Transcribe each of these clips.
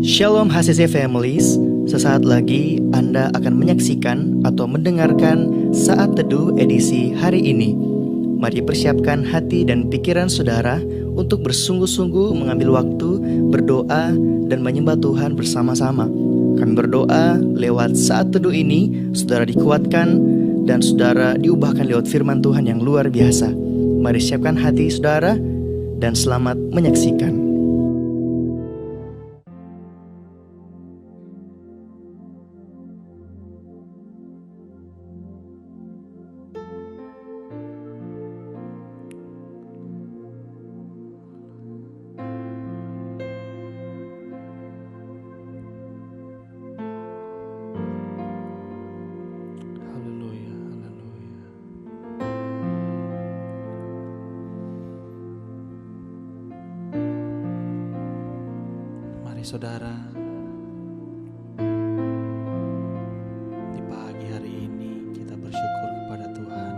Shalom HCC Families, sesaat lagi Anda akan menyaksikan atau mendengarkan Saat Teduh edisi hari ini. Mari persiapkan hati dan pikiran saudara untuk bersungguh-sungguh mengambil waktu berdoa dan menyembah Tuhan bersama-sama. Kami berdoa lewat Saat Teduh ini, saudara dikuatkan dan saudara diubahkan lewat firman Tuhan yang luar biasa. Mari siapkan hati saudara dan selamat menyaksikan. Saudara, di pagi hari ini kita bersyukur kepada Tuhan.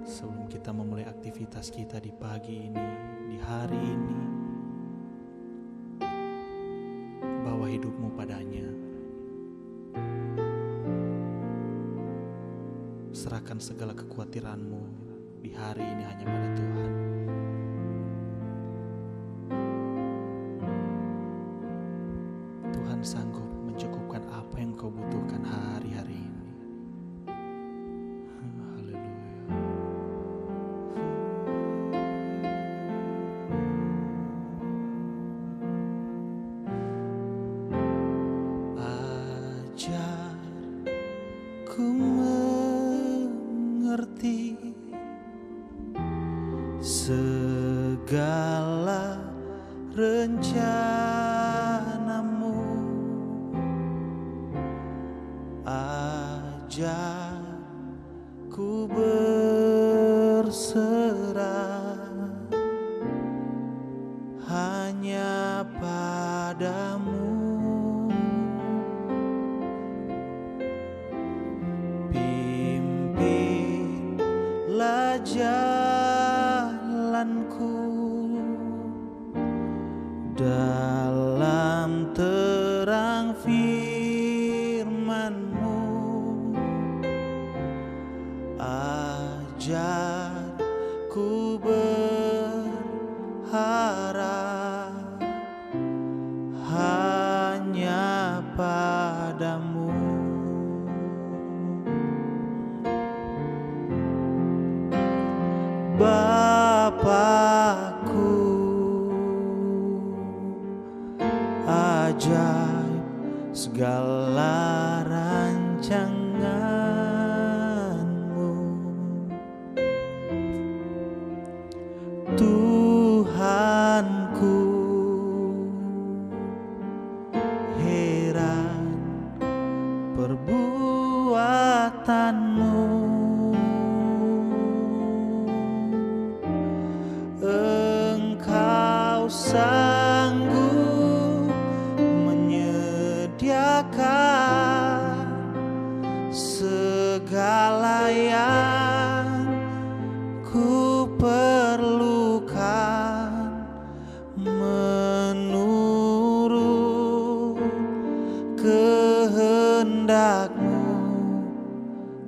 Sebelum kita memulai aktivitas kita di pagi ini, di hari ini, bawa hidupmu padanya. Serahkan segala kekhawatiranmu di hari ini hanya pada Tuhan. Sanggup mencukupkan apa yang kau butuhkan hari-hari ini. Haleluya. Ajarku mengerti segala rencanamu. Ajarku berserah hanya padamu. Pimpinlah jalanku dalam terang firman-Mu. Ajarku berharap hanya padamu. Bapakku, ajaib segala rancangan-Mu. Tuhanku, heran perbuatan-Mu. Engkau sanggup menyediakan segala yang ku perlukan menurut kehendak-Mu.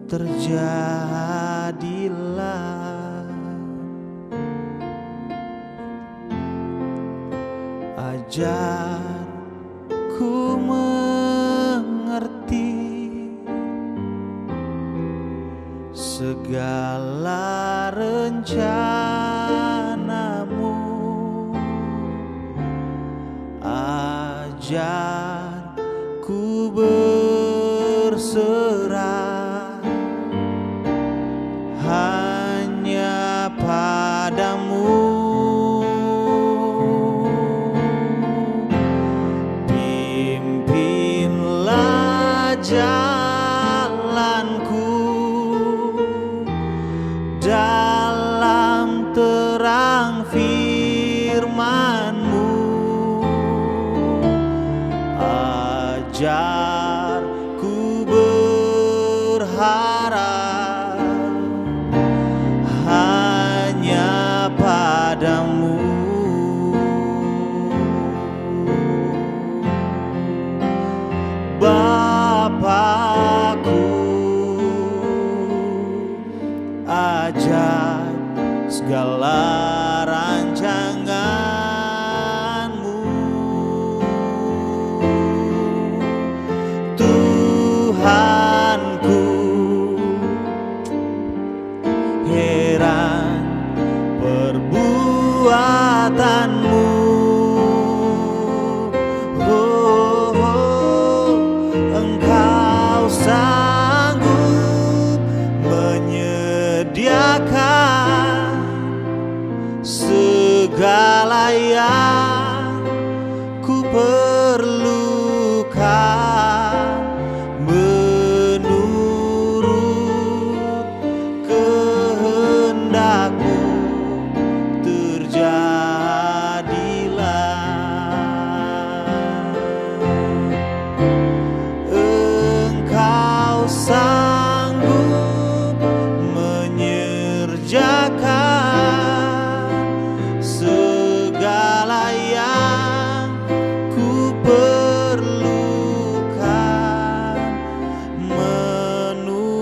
Terjadilah. Ajarku mengerti segala rencana-Mu. Ajarku berserah hanya padamu. Jalanku dalam terang firman-Mu. Ajarku berharap hanya padamu. rancangan-Mu. Tuhanku, heran perbuatan-Mu. Oh, oh, Engkau sanggup menyediakan segala yang ku perlukan, menurut kehendak-Mu terjadilah. Engkau sanggup menyerjakan segala yang ku perlukan, menurut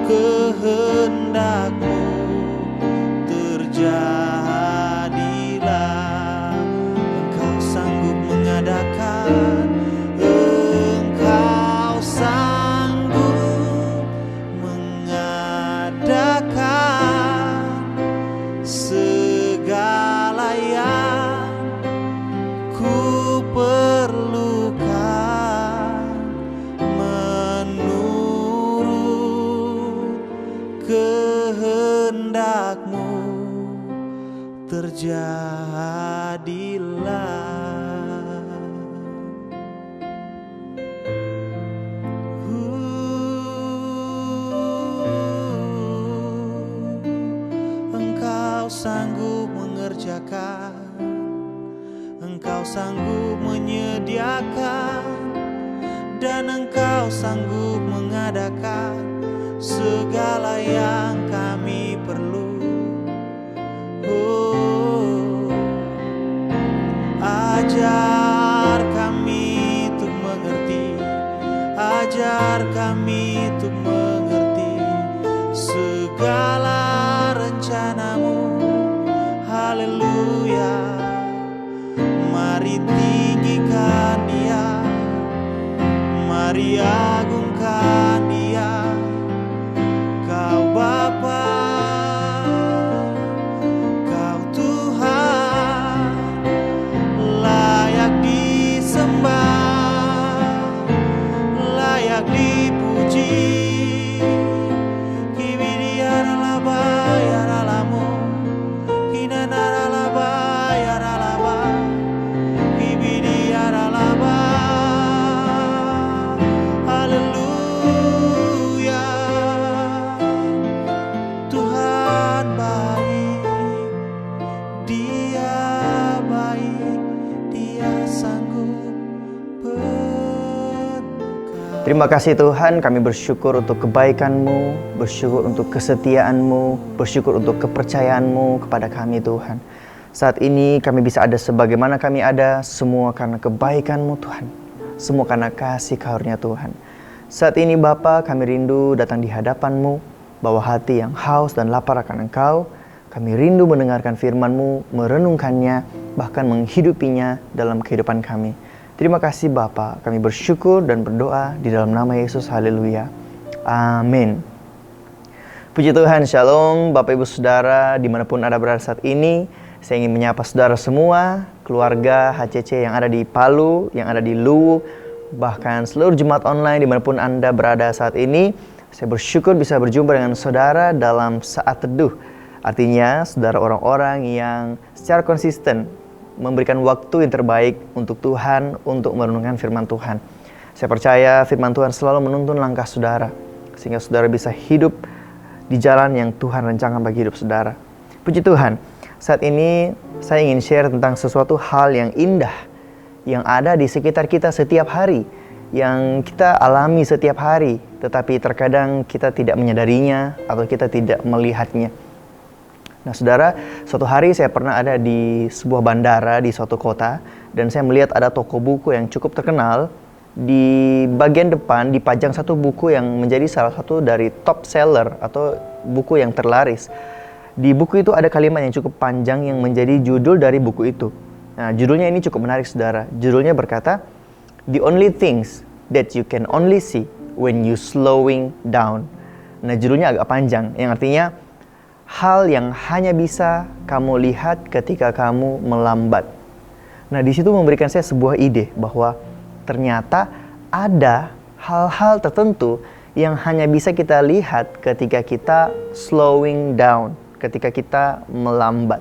kehendak-Mu terjadilah. Engkau sanggup mengadakan, Engkau sanggup mengadakan segala yang ku perlukan, menurut kehendak-Mu terjadilah. Engkau sanggup mengerjakan, Engkau sanggup menyediakan, dan Engkau sanggup mengadakan segala yang kami perlu. Oh, ajar kami untuk mengerti, ajar kami untuk mengerti segala rencana-Mu. Haleluya. Mari tinggikan Dia, mari agungkan Dia. Kau Bapa, Kau Tuhan, layak disembah, layak dipuji. Terima kasih Tuhan, kami bersyukur untuk kebaikan-Mu, bersyukur untuk kesetiaan-Mu, bersyukur untuk kepercayaan-Mu kepada kami Tuhan. Saat ini kami bisa ada sebagaimana kami ada, semua karena kebaikan-Mu Tuhan, semua karena kasih karunia Tuhan. Saat ini Bapa, kami rindu datang di hadapan-Mu, bawa hati yang haus dan lapar akan Engkau. Kami rindu mendengarkan firman-Mu, merenungkannya, bahkan menghidupinya dalam kehidupan kami. Terima kasih Bapa, kami bersyukur dan berdoa di dalam nama Yesus, haleluya, amin. Puji Tuhan, shalom Bapak Ibu Saudara dimanapun Anda berada saat ini. Saya ingin menyapa saudara semua, keluarga HCC yang ada di Palu, yang ada di Luwu, bahkan seluruh jemaat online dimanapun Anda berada saat ini. Saya bersyukur bisa berjumpa dengan saudara dalam saat teduh. Artinya saudara orang-orang yang secara konsisten memberikan waktu yang terbaik untuk Tuhan, untuk merenungkan firman Tuhan. Saya percaya firman Tuhan selalu menuntun langkah saudara, sehingga saudara bisa hidup di jalan yang Tuhan rencanakan bagi hidup saudara. Puji Tuhan, saat ini saya ingin share tentang sesuatu hal yang indah, yang ada di sekitar kita setiap hari, yang kita alami setiap hari, tetapi terkadang kita tidak menyadarinya atau kita tidak melihatnya. Nah saudara, suatu hari saya pernah ada di sebuah bandara di suatu kota, dan saya melihat ada toko buku yang cukup terkenal, di bagian depan dipajang satu buku yang menjadi salah satu dari top seller atau buku yang terlaris. Di buku itu ada kalimat yang cukup panjang yang menjadi judul dari buku itu. Nah, judulnya ini cukup menarik, saudara. Judulnya berkata, "The only things that you can only see when you slowing down." Nah, judulnya agak panjang, yang artinya hal yang hanya bisa kamu lihat ketika kamu melambat. Nah, di situ memberikan saya sebuah ide bahwa ternyata ada hal-hal tertentu yang hanya bisa kita lihat ketika kita slowing down, ketika kita melambat.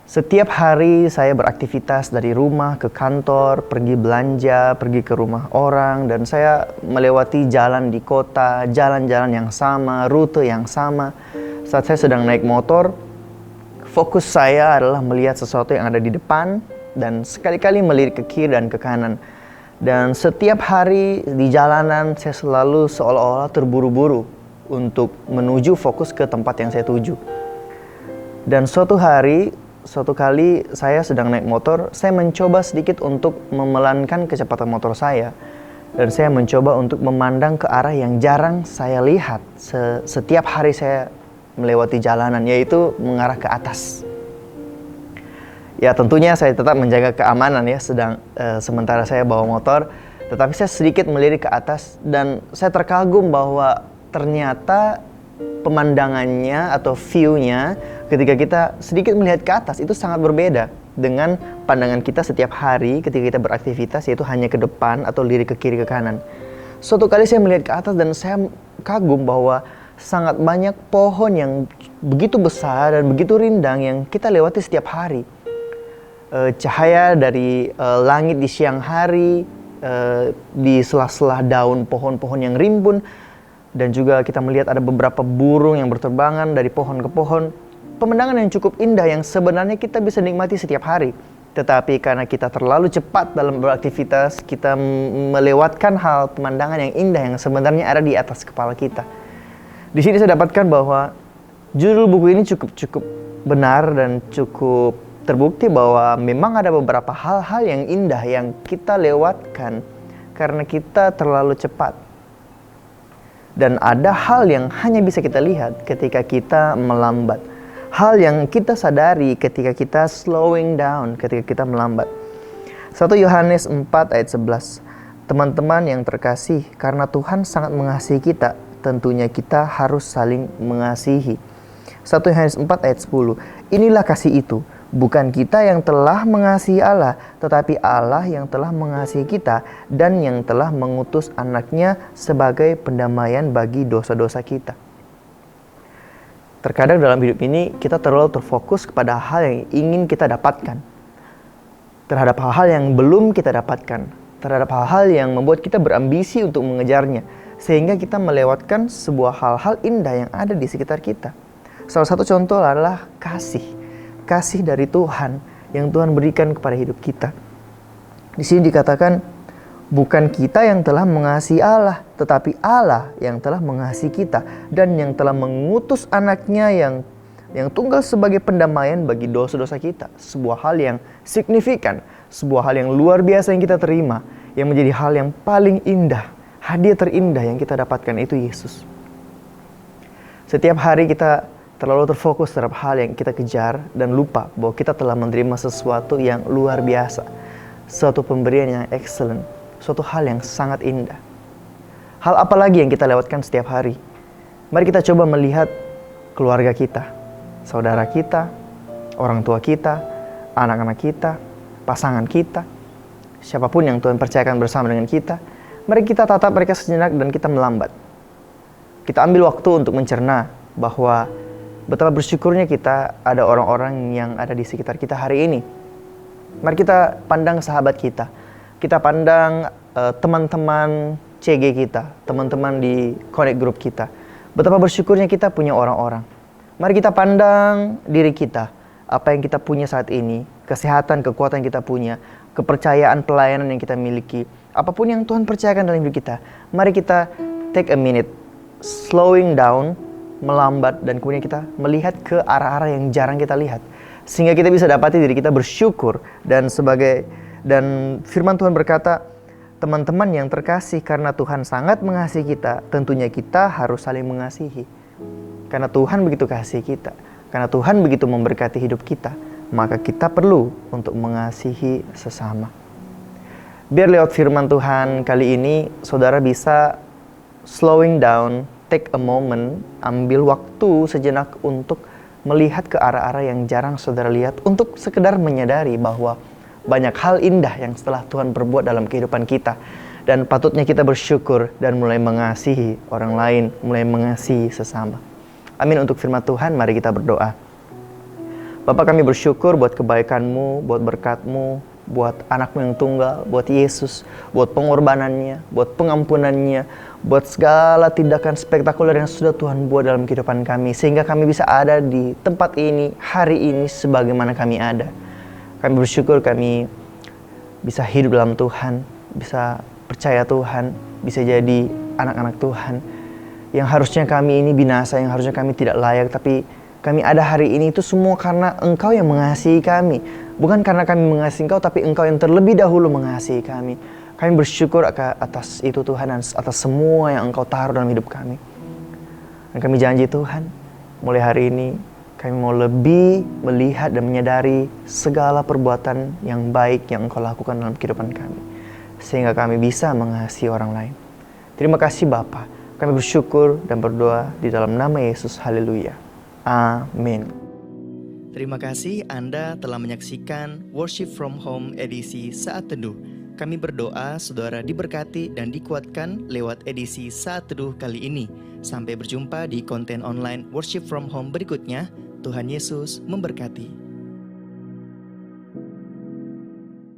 Setiap hari saya beraktivitas dari rumah ke kantor, pergi belanja, pergi ke rumah orang, dan saya melewati jalan di kota, jalan-jalan yang sama, rute yang sama. Saat saya sedang naik motor, fokus saya adalah melihat sesuatu yang ada di depan dan sekali-kali melirik ke kiri dan ke kanan. Dan setiap hari di jalanan saya selalu seolah-olah terburu-buru untuk menuju fokus ke tempat yang saya tuju. Dan suatu kali saya sedang naik motor, saya mencoba sedikit untuk memelankan kecepatan motor saya. Dan saya mencoba untuk memandang ke arah yang jarang saya lihat setiap hari saya melewati jalanan, yaitu mengarah ke atas. Ya, tentunya saya tetap menjaga keamanan ya, sementara saya bawa motor, tetapi saya sedikit melirik ke atas dan saya terkagum bahwa ternyata pemandangannya atau view-nya ketika kita sedikit melihat ke atas itu sangat berbeda dengan pandangan kita setiap hari ketika kita beraktivitas, yaitu hanya ke depan atau lirik ke kiri ke kanan. Suatu kali saya melihat ke atas dan saya kagum bahwa sangat banyak pohon yang begitu besar dan begitu rindang yang kita lewati setiap hari. Cahaya dari langit di siang hari, di sela-sela daun pohon-pohon yang rimbun, dan juga kita melihat ada beberapa burung yang berterbangan dari pohon ke pohon. Pemandangan yang cukup indah yang sebenarnya kita bisa nikmati setiap hari. Tetapi karena kita terlalu cepat dalam beraktivitas, kita melewatkan hal pemandangan yang indah yang sebenarnya ada di atas kepala kita. Di sini saya dapatkan bahwa judul buku ini cukup benar dan cukup terbukti bahwa memang ada beberapa hal-hal yang indah yang kita lewatkan karena kita terlalu cepat. Dan ada hal yang hanya bisa kita lihat ketika kita melambat. Hal yang kita sadari ketika kita slowing down, ketika kita melambat. 1 Yohanes 4 ayat 11. Teman-teman yang terkasih, karena Tuhan sangat mengasihi kita, tentunya kita harus saling mengasihi. 1 Yohanes 4 ayat 10. Inilah kasih itu, bukan kita yang telah mengasihi Allah, tetapi Allah yang telah mengasihi kita dan yang telah mengutus anaknya sebagai pendamaian bagi dosa-dosa kita. Terkadang dalam hidup ini kita terlalu terfokus kepada hal yang ingin kita dapatkan, terhadap hal-hal yang belum kita dapatkan, terhadap hal-hal yang membuat kita berambisi untuk mengejarnya, sehingga kita melewatkan sebuah hal-hal indah yang ada di sekitar kita. Salah satu contoh adalah kasih dari Tuhan yang Tuhan berikan kepada hidup kita. Di sini dikatakan, bukan kita yang telah mengasihi Allah, tetapi Allah yang telah mengasihi kita dan yang telah mengutus anaknya yang tunggal sebagai pendamaian bagi dosa-dosa kita. Sebuah hal yang signifikan, sebuah hal yang luar biasa yang kita terima, yang menjadi hal yang paling indah, hadiah terindah yang kita dapatkan itu Yesus. Setiap hari kita terlalu terfokus terhadap hal yang kita kejar dan lupa bahwa kita telah menerima sesuatu yang luar biasa, suatu pemberian yang excellent, suatu hal yang sangat indah. Hal apa lagi yang kita lewatkan setiap hari? Mari kita coba melihat keluarga kita, saudara kita, orang tua kita, anak-anak kita, pasangan kita, siapapun yang Tuhan percayakan bersama dengan kita. Mari kita tatap mereka sejenak dan kita melambat. Kita ambil waktu untuk mencerna bahwa betapa bersyukurnya kita ada orang-orang yang ada di sekitar kita hari ini. Mari kita pandang sahabat kita. Kita pandang teman-teman CG kita, teman-teman di connect group kita. Betapa bersyukurnya kita punya orang-orang. Mari kita pandang diri kita. Apa yang kita punya saat ini, kesehatan, kekuatan yang kita punya, kepercayaan, pelayanan yang kita miliki. Apapun yang Tuhan percayakan dalam hidup kita. Mari kita take a minute, slowing down, melambat, dan kemudian kita melihat ke arah-arah yang jarang kita lihat. Sehingga kita bisa dapati diri kita bersyukur dan firman Tuhan berkata, Teman-teman yang terkasih, karena Tuhan sangat mengasihi kita, tentunya kita harus saling mengasihi. Karena Tuhan begitu kasih kita, karena Tuhan begitu memberkati hidup kita, maka kita perlu untuk mengasihi sesama. Biar lewat firman Tuhan kali ini, saudara bisa slowing down, take a moment, ambil waktu sejenak untuk melihat ke arah-arah yang jarang saudara lihat, untuk sekedar menyadari bahwa banyak hal indah yang setelah Tuhan berbuat dalam kehidupan kita. Dan patutnya kita bersyukur dan mulai mengasihi orang lain, mulai mengasihi sesama. Amin. Untuk firman Tuhan, mari kita berdoa. Bapa, kami bersyukur buat kebaikan-Mu, buat berkat-Mu, buat anak-Mu yang tunggal, buat Yesus, buat pengorbanannya, buat pengampunannya, buat segala tindakan spektakuler yang sudah Tuhan buat dalam kehidupan kami, sehingga kami bisa ada di tempat ini, hari ini, sebagaimana kami ada. Kami bersyukur kami bisa hidup dalam Tuhan, bisa percaya Tuhan, bisa jadi anak-anak Tuhan. Yang harusnya kami ini binasa, yang harusnya kami tidak layak, tapi kami ada hari ini itu semua karena Engkau yang mengasihi kami. Bukan karena kami mengasihi Engkau, tapi Engkau yang terlebih dahulu mengasihi kami. Kami bersyukur atas itu Tuhan, dan atas semua yang Engkau taruh dalam hidup kami. Dan kami janji Tuhan, mulai hari ini kami mau lebih melihat dan menyadari segala perbuatan yang baik yang Engkau lakukan dalam kehidupan kami, sehingga kami bisa mengasihi orang lain. Terima kasih Bapa. Kami bersyukur dan berdoa di dalam nama Yesus. Haleluya. Amin. Terima kasih Anda telah menyaksikan Worship from Home edisi Saat Teduh. Kami berdoa saudara diberkati dan dikuatkan lewat edisi Saat Teduh kali ini. Sampai berjumpa di konten online Worship from Home berikutnya. Tuhan Yesus memberkati.